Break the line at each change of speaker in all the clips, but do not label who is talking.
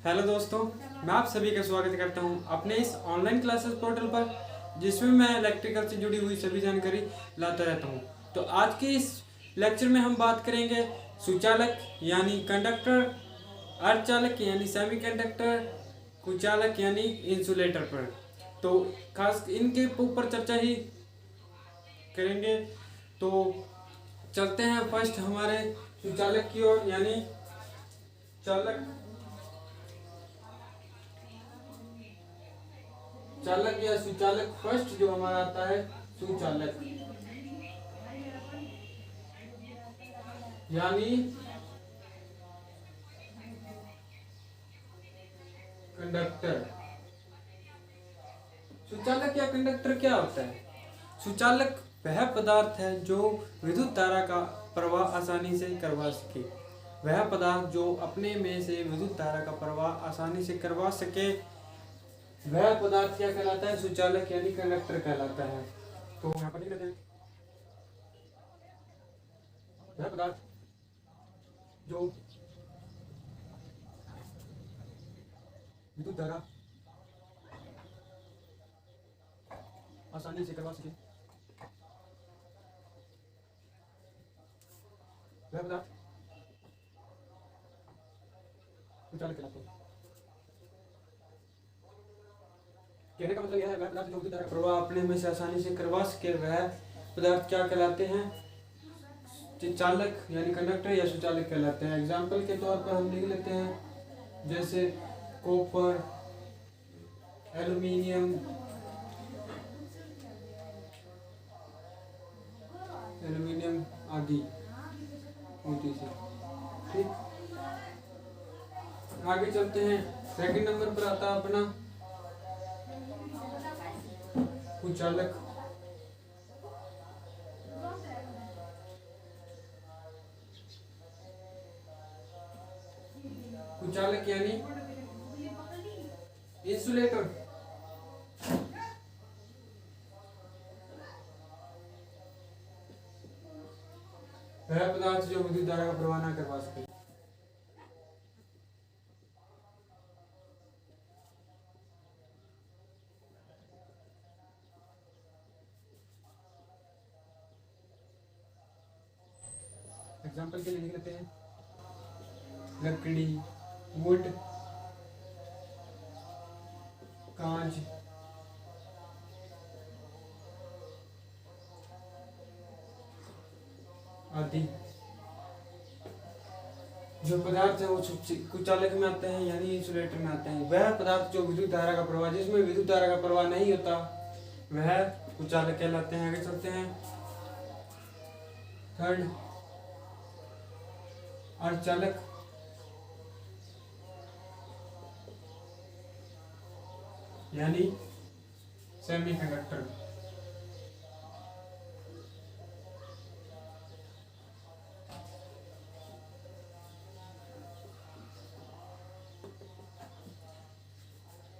Hello दोस्तों, मैं आप सभी का स्वागत करता हूं अपने इस ऑनलाइन क्लासेस पोर्टल पर, जिसमें मैं इलेक्ट्रिकल से जुड़ी हुई सभी जानकारी लाता रहता हूं। तो आज के इस लेक्चर में हम बात करेंगे सुचालक यानी कंडक्टर, अर्धचालक यानी सेमीकंडक्टर, कुचालक यानी इंसुलेटर पर। तो खास इनके ऊपर चर्चा ही करेंगे। तो चलते हैं फर्स्ट हमारे सुचालक की ओर, यानी चालक चालक या सुचालक। फर्स्ट जो हमारा आता है सुचालक यानी कंडक्टर। सुचालक या कंडक्टर क्या होता है? सुचालक वह पदार्थ है जो विद्युत धारा का प्रवाह आसानी से करवा सके। वह पदार्थ जो अपने में से विद्युत धारा का प्रवाह आसानी से करवा सके, वह पदार्थ क्या कहलाता है? सुचालक यानी कंडक्टर कहलाता है। तो यहाँ पर लिख लेते हैं, वह पदार्थ जो विद्युत धारा आसानी से करवा सके, वह पदार्थ सुचालक कहलाते हैं। कहने का मतलब यह है, वह पदार्थ जो विद्युत धारा का प्रवाह अपने में से आसानी से करवा सके, वह पदार्थ क्या कहलाते हैं? चालक यानी कंडक्टर या सुचालक कहलाते हैं। एग्जाम्पल के तौर पर हम लिख लेते हैं, जैसे कॉपर, एल्यूमिनियम, आदि मोती से। ठीक, आगे चलते हैं। सेकंड नंबर पर आता है अपना कुचालक। कुचालक यानी इंसुलेटर। वह पदार्थ जो विद्युत धारा का प्रवाह न करवा सके। एग्जाम्पल के लिए लिख लेते हैं, लकड़ी, वुड, कांच, आदि। जो पदार्थ है वो कुचालक में आते हैं यानी इंसुलेटर में आते हैं। वह पदार्थ जो विद्युत धारा का प्रवाह, जिसमें विद्युत धारा का प्रवाह नहीं होता, वह कुचालक कहलाते हैं। आगे चलते हैं। थर्ड, अर्धचालक यानी सेमीकंडक्टर।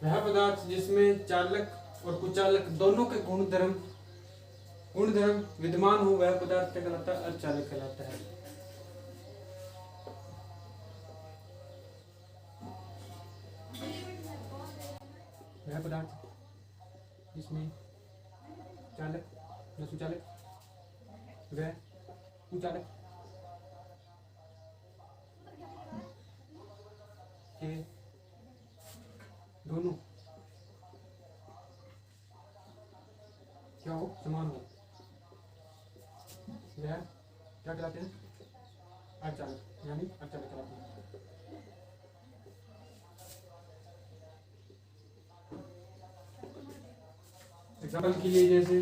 वह पदार्थ जिसमें चालक और कुचालक दोनों के गुणधर्म विद्यमान हो, वह पदार्थ क्या कहलाता है? अर्धचालक कहलाता है। वह पदार्थ जिसमें चालक या सुचालक व कुचालक के दोनों क्या हो? समान हो, वह क्या कहलाते हैं? अर्धचालक यानी अर्धचालक कहलाते हैं। एग्जाम्पल के लिए जैसे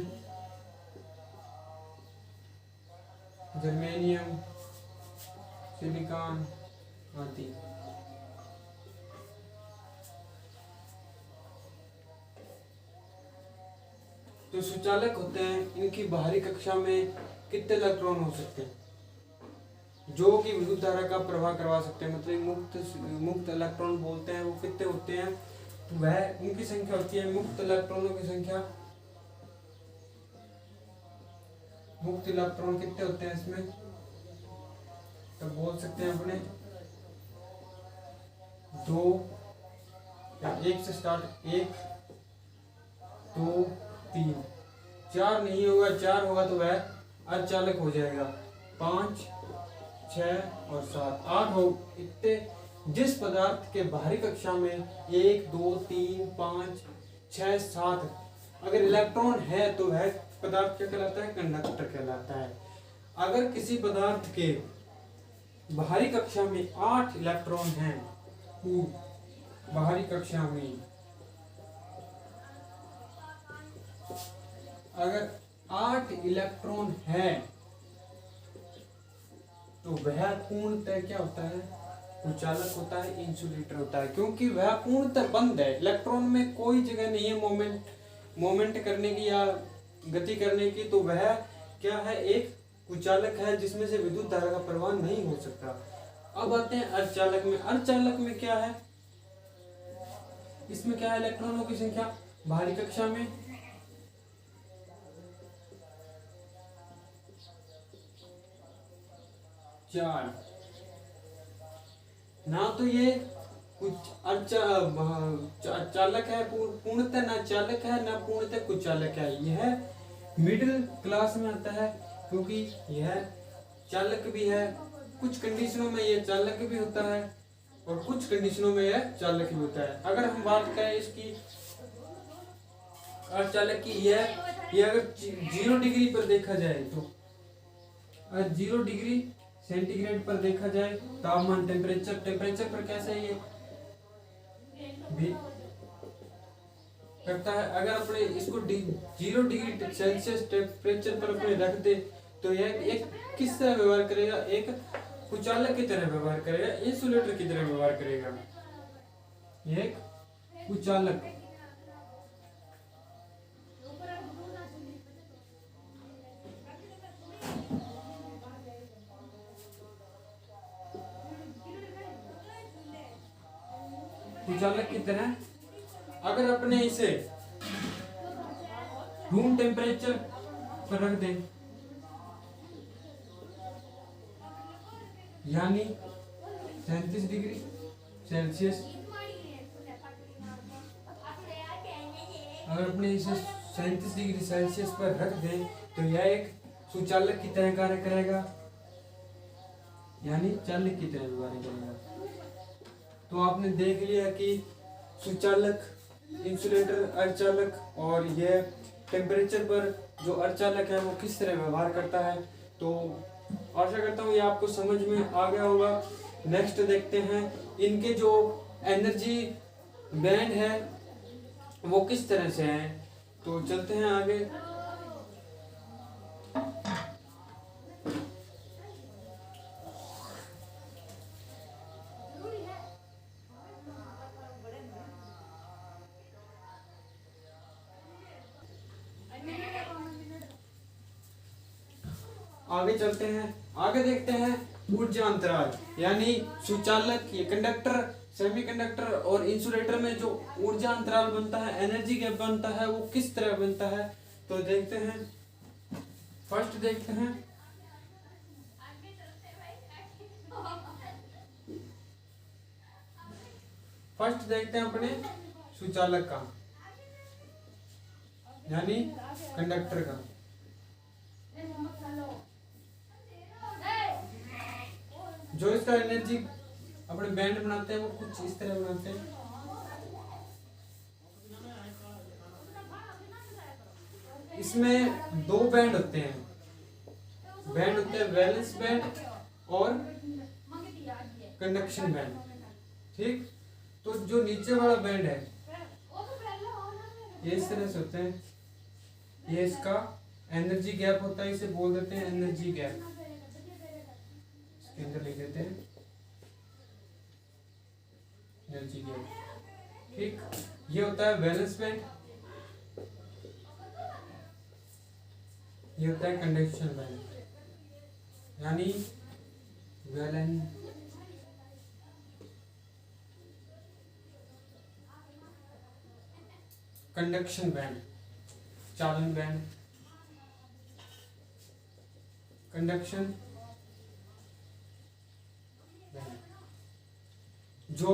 जर्मेनियम, सिलिकॉन आदि। जो सुचालक होते हैं, इनकी बाहरी कक्षा में कितने इलेक्ट्रॉन हो सकते हैं जो कि विद्युत धारा का प्रवाह करवा सकते हैं? मतलब मुक्त इलेक्ट्रॉन बोलते हैं। वो कितने होते हैं? तो वह उनकी संख्या होती है, मुक्त इलेक्ट्रॉनों की संख्या। मुक्त इलेक्ट्रॉन कितने होते हैं इसमें? तो बोल सकते हैं अपने 2 एक से स्टार्ट, 1 2 3, 4 नहीं होगा, 4 होगा तो वह अर्धचालक हो जाएगा। 5 6 और 7 8 हो। इतने जिस पदार्थ के बाहरी कक्षा में 1 2 3 5 6 7 अगर इलेक्ट्रॉन है तो वह पदार्थ क्या कहलाता है? कंडक्टर कहलाता है। अगर किसी पदार्थ के बाहरी कक्षा में 8 इलेक्ट्रॉन हैं, बाहरी कक्षा में अगर 8 इलेक्ट्रॉन है तो वह पूर्णतः क्या होता है? कुचालक होता है, इंसुलेटर होता है, क्योंकि वह पूर्णतः बंद है। इलेक्ट्रॉन में कोई जगह नहीं है मोमेंट करने की या गति करने की, तो वह क्या है? एक कुचालक है जिसमें से विद्युत धारा का प्रवाह नहीं हो सकता। अब आते हैं अर्धचालक में। अर्धचालक में क्या है? इसमें क्या है? इलेक्ट्रॉनों की संख्या बाहरी कक्षा में 4। ना तो ये कुछ चालक है, पूर्णतः ना चालक है, ना पूर्णतः कुछ चालक है। यह मिडिल क्लास में आता है, क्योंकि यह चालक भी है, कुछ कंडीशनों में यह चालक भी होता है और कुछ कंडीशनों में यह चालक भी होता है। अगर हम बात करें इसकी अर्धचालक की, यह अगर 0 डिग्री पर देखा जाए तो 0 डिग्री सेंटीग्रेड पर देखा जाए, तापमान टेम्परेचर पर कैसा है ये भी करता है। अगर अपने इसको 0 डिग्री सेल्सियस टेम्परेचर पर अपने रख दे तो यह एक किस तरह व्यवहार करेगा? एक कुचालक की तरह व्यवहार करेगा, इंसुलेटर की तरह व्यवहार करेगा। एक कुचालक कुचालक की तरह। अगर अपने इसे रूम टेम्परेचर पर रख दें, यानी 37 डिग्री सेल्सियस, अगर अपने इसे 37 डिग्री सेल्सियस पर रख दें तो यह एक सुचालक की तरह कार्य करेगा, यानी चालक की तरह व्यवहार करेगा। तो आपने देख लिया कि सुचालक, इंसुलेटर, अर्धचालक और यह टेम्परेचर पर जो अर्धचालक है वो किस तरह व्यवहार करता है। तो आशा करता हूँ ये आपको समझ में आ गया होगा। नेक्स्ट देखते हैं इनके जो एनर्जी बैंड है वो किस तरह से है। तो चलते हैं आगे। आगे चलते हैं, आगे देखते हैं ऊर्जा अंतराल, यानी सुचालक, ये कंडक्टर, सेमीकंडक्टर और इंसुलेटर में जो ऊर्जा अंतराल बनता है, एनर्जी गैप बनता है, वो किस तरह बनता है। तो देखते हैं, फर्स्ट देखते हैं अपने सुचालक का, यानी कंडक्टर का। जो इसका एनर्जी अपने बैंड बनाते हैं वो कुछ इस तरह बनाते हैं। इसमें 2 बैंड होते हैं, वैलेंस बैंड और कंडक्शन बैंड। ठीक, तो जो नीचे वाला बैंड है ये इस तरह से होते हैं, ये इसका एनर्जी गैप होता है, इसे बोल देते हैं एनर्जी गैप, इसके अंदर लिख देते हैं एनर्जी गैप। ठीक, ये होता है वैलेंस बैंड, ये होता है कंडक्शन बैंड, यानी कंडक्शन बैंड, चालन बैंड, कंडक्शन बैंड। जो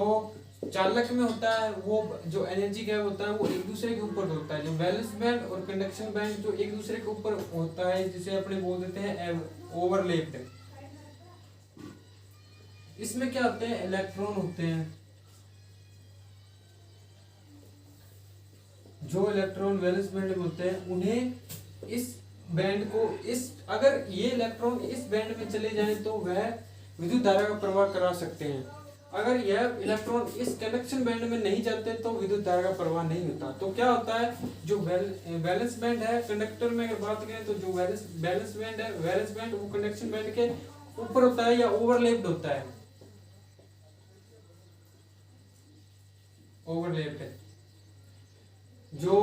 चालक में होता है वो जो एनर्जी गैप होता है वो एक दूसरे के ऊपर होता है। जो वैलेंस बैंड और कंडक्शन बैंड जो एक दूसरे के ऊपर होता है जिसे अपने बोल देते हैं ओवरलैप्ड। इसमें क्या होते हैं, इलेक्ट्रॉन होते हैं। जो इलेक्ट्रॉन वैलेंस बैंड में होते हैं उन्हें इस बैंड को इस अगर ये इलेक्ट्रॉन इस बैंड में चले जाएं तो वह विद्युत धारा का प्रवाह करा सकते हैं। अगर यह इलेक्ट्रॉन इस कंडक्शन बैंड में नहीं जाते तो विद्युत धारा का प्रवाह नहीं होता। तो क्या होता है, जो वैलेंस बैंड है कंडक्टर में अगर बात करें तो जो वैलेंस बैंड है, वैलेंस बैंड वो कंडक्शन बैंड के ऊपर होता है या ओवरलैप्ड होता है, ओवरलैप्ड है। जो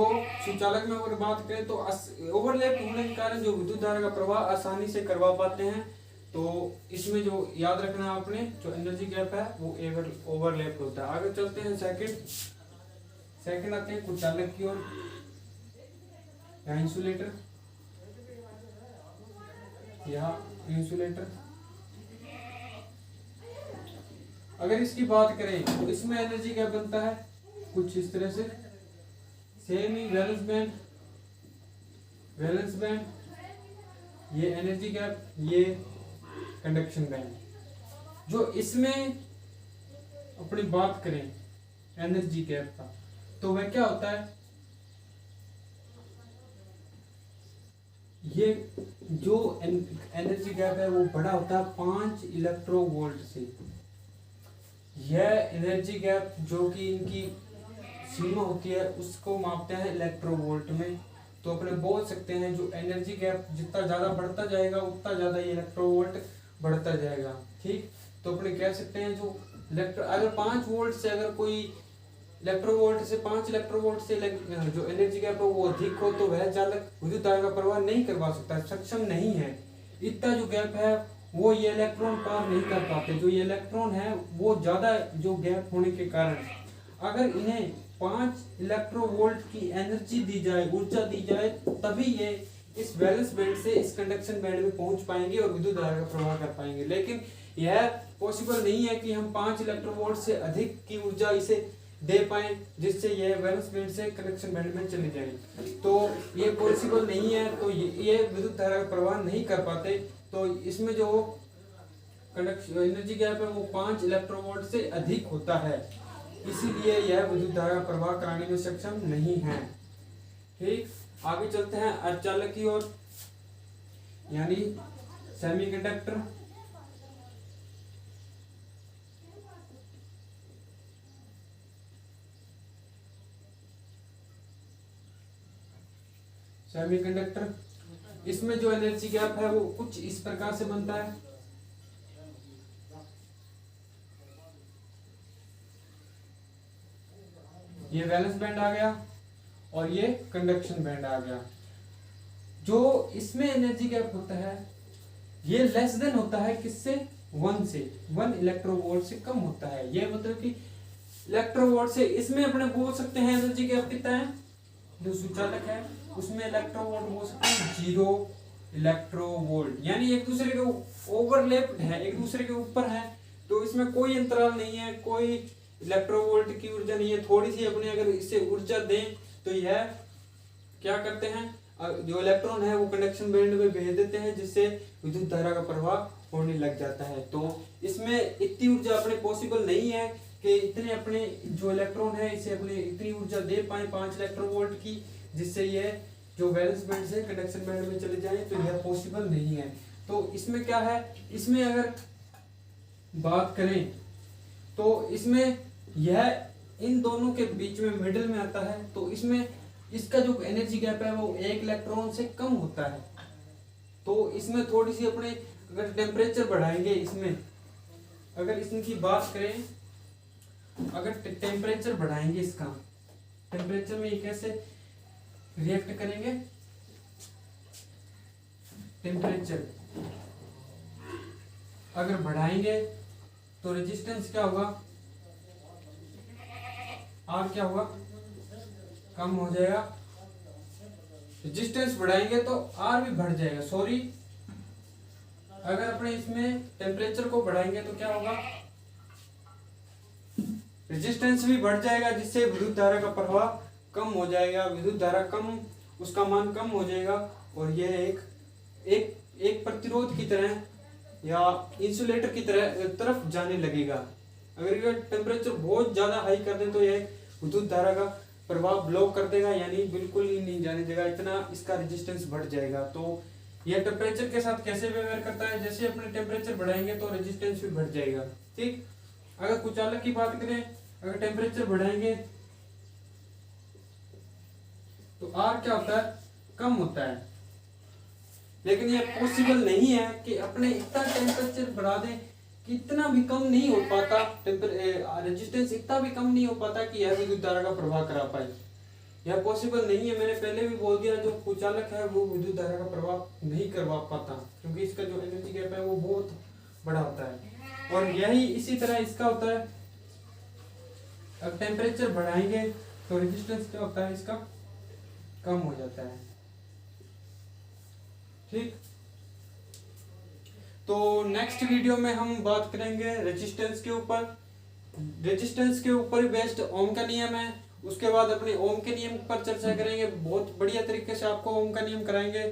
सुचालक में अगर बात करें तो ओवरलैप होने के कारण जो विद्युत धारा का प्रवाह आसानी से करवा पाते हैं। तो इसमें जो याद रखना है आपने, जो एनर्जी गैप है वो ओवरलैप होता है। आगे चलते हैं सेकंड आते हैं कुचालक की ओर या इंसुलेटर या इंसुलेटर। अगर इसकी बात करें तो इसमें एनर्जी गैप बनता है कुछ इस तरह से, सेम ही वैलेंस बैंड, ये एनर्जी गैप, ये कंडक्शन बैंड। जो इसमें अपनी बात करें एनर्जी गैप का तो वह क्या होता है, ये जो एनर्जी गैप है वो बड़ा होता है 5 इलेक्ट्रोवोल्ट से। यह एनर्जी गैप जो कि इनकी सीमा होती है उसको मापते हैं इलेक्ट्रोवोल्ट में। तो अपने बोल सकते हैं जो एनर्जी गैप जितना ज्यादा बढ़ता जाएगा उतना ज्यादा ये इलेक्ट्रोवोल्ट बढ़ता जाएगा। ठीक, तो अपने कह सकते हैं जो अगर 5 वोल्ट से अगर कोई इलेक्ट्रोवोल्ट से 5 इलेक्ट्रोवोल्ट से जो एनर्जी गैप है वो अधिक हो तो वह चालक विद्युत धारा का प्रवाह नहीं करवा सकता, सक्षम नहीं है। इतना जो गैप है वो ये इलेक्ट्रॉन पार नहीं कर पाते। जो ये इलेक्ट्रॉन है वो ज्यादा जो गैप होने के कारण अगर इन्हें 5 इलेक्ट्रोवोल्ट की एनर्जी दी जाए, ऊर्जा दी जाए, तभी ये इस वैलेंस बैंड से इस कंडक्शन बैंड में पहुंच पाएंगे और विद्युत धारा का प्रवाह कर पाएंगे। लेकिन यह पॉसिबल नहीं है कि हम 5 इलेक्ट्रोवोल्ट से अधिक की ऊर्जा इसे दे पाए जिससे यह वैलेंस बैंड से कंडक्शन बैंड में चले जाए। तो ये पॉसिबल नहीं है, तो ये विद्युत धारा का प्रवाह नहीं कर पाते। तो इसमें जो कंडक्शन एनर्जी गैप है वो 5 इलेक्ट्रोवोल्ट से अधिक होता है, इसीलिए यह विद्युत धारा प्रवाह कराने में सक्षम नहीं है। ठीक, आगे चलते हैं अर्धचालक की ओर यानी सेमीकंडक्टर। सेमीकंडक्टर इसमें जो एनर्जी गैप है वो कुछ इस प्रकार से बनता है। ये वैलेंस बैंड आ गया और ये कंडक्शन बैंड आ गया। जो इसमें एनर्जी गैप होता है ये लेस देन होता है किससे, 1 इलेक्ट्रोवोल्ट से कम होता है। ये मतलब कि इलेक्ट्रोवोल्ट से इसमें अपने बोल सकते हैं एनर्जी गैप कितना है, जो सुचालक है उसमें इलेक्ट्रोवोल्ट बोल सकते हैं 0 इलेक्ट्रोवोल्ट, यानी एक दूसरे के ओवरलैप्ड है, एक दूसरे के ऊपर है। तो इसमें कोई अंतराल नहीं है, कोई इलेक्ट्रोवोल्ट की ऊर्जा नहीं है। थोड़ी सी अपने अगर इससे ऊर्जा दें तो यह क्या करते हैं, जो इलेक्ट्रॉन है वो कंडक्शन बैंड में भेज देते हैं जिससे विद्युत धारा का प्रवाह होने लग जाता है। तो इसमें इतनी ऊर्जा अपने पॉसिबल नहीं है कि इतने अपने जो इलेक्ट्रॉन है इसे अपने इतनी ऊर्जा दे पाए 5 इलेक्ट्रोवोल्ट की जिससे यह जो वैलेंस बैंड से कंडक्शन बैंड में चले जाए, तो यह पॉसिबल नहीं है। तो इसमें क्या है, इसमें अगर बात करें तो इसमें यह इन दोनों के बीच में मिडिल में आता है। तो इसमें इसका जो एनर्जी गैप है वो 1 इलेक्ट्रॉन से कम होता है। तो इसमें थोड़ी सी अपने अगर टेम्परेचर बढ़ाएंगे, इसमें अगर इसकी बात करें, अगर टेम्परेचर बढ़ाएंगे, इसका टेम्परेचर में ये कैसे रिएक्ट करेंगे, टेम्परेचर अगर बढ़ाएंगे तो रेजिस्टेंस क्या होगा, आर क्या होगा, कम हो जाएगा। रेजिस्टेंस बढ़ाएंगे तो आर भी बढ़ जाएगा, सॉरी अगर अपने इसमें टेम्परेचर को बढ़ाएंगे तो क्या होगा, रेजिस्टेंस भी बढ़ जाएगा, जिससे विद्युत धारा का प्रवाह कम हो जाएगा, विद्युत धारा कम, उसका मान कम हो जाएगा और यह एक एक एक प्रतिरोध की तरह या इंसुलेटर की तरफ जाने लगेगा। अगर ये टेम्परेचर बहुत ज्यादा हाई कर दें तो यह विद्युत धारा का प्रवाह ब्लॉक कर देगा, यानी बिल्कुल ही नहीं जाने देगा, इतना इसका रेजिस्टेंस बढ़ जाएगा। तो यह टेम्परेचर के साथ कैसे व्यवहार करता है, जैसे अपने टेम्परेचर बढ़ाएंगे तो रेजिस्टेंस भी बढ़ जाएगा। ठीक, अगर कुचालक की बात करें, अगर टेम्परेचर बढ़ाएंगे तो आर क्या होता है, कम होता है। लेकिन ये पॉसिबल नहीं है कि अपने इतना टेम्परेचर बढ़ा दें कि इतना भी कम नहीं हो पाता, रेजिस्टेंस इतना भी कम नहीं हो पाता कि यह विद्युत धारा का प्रवाह करा पाए। यह पॉसिबल नहीं है। मैंने पहले भी बोल दिया, जो कुचालक है वो विद्युत धारा का प्रवाह नहीं करवा पाता, क्योंकि इसका जो एनर्जी गैप है वो बहुत बड़ा होता है। और यही इसी तरह इसका होता है, अब टेम्परेचर बढ़ाएंगे तो रेजिस्टेंस क्या होता है, इसका कम हो जाता है। ठीक, तो नेक्स्ट वीडियो में हम बात करेंगे रेजिस्टेंस के ऊपर। रेजिस्टेंस के ऊपर बेस्ड ओम का नियम है, उसके बाद अपने ओम के नियम पर चर्चा करेंगे। बहुत बढ़िया तरीके से आपको ओम का नियम कराएंगे।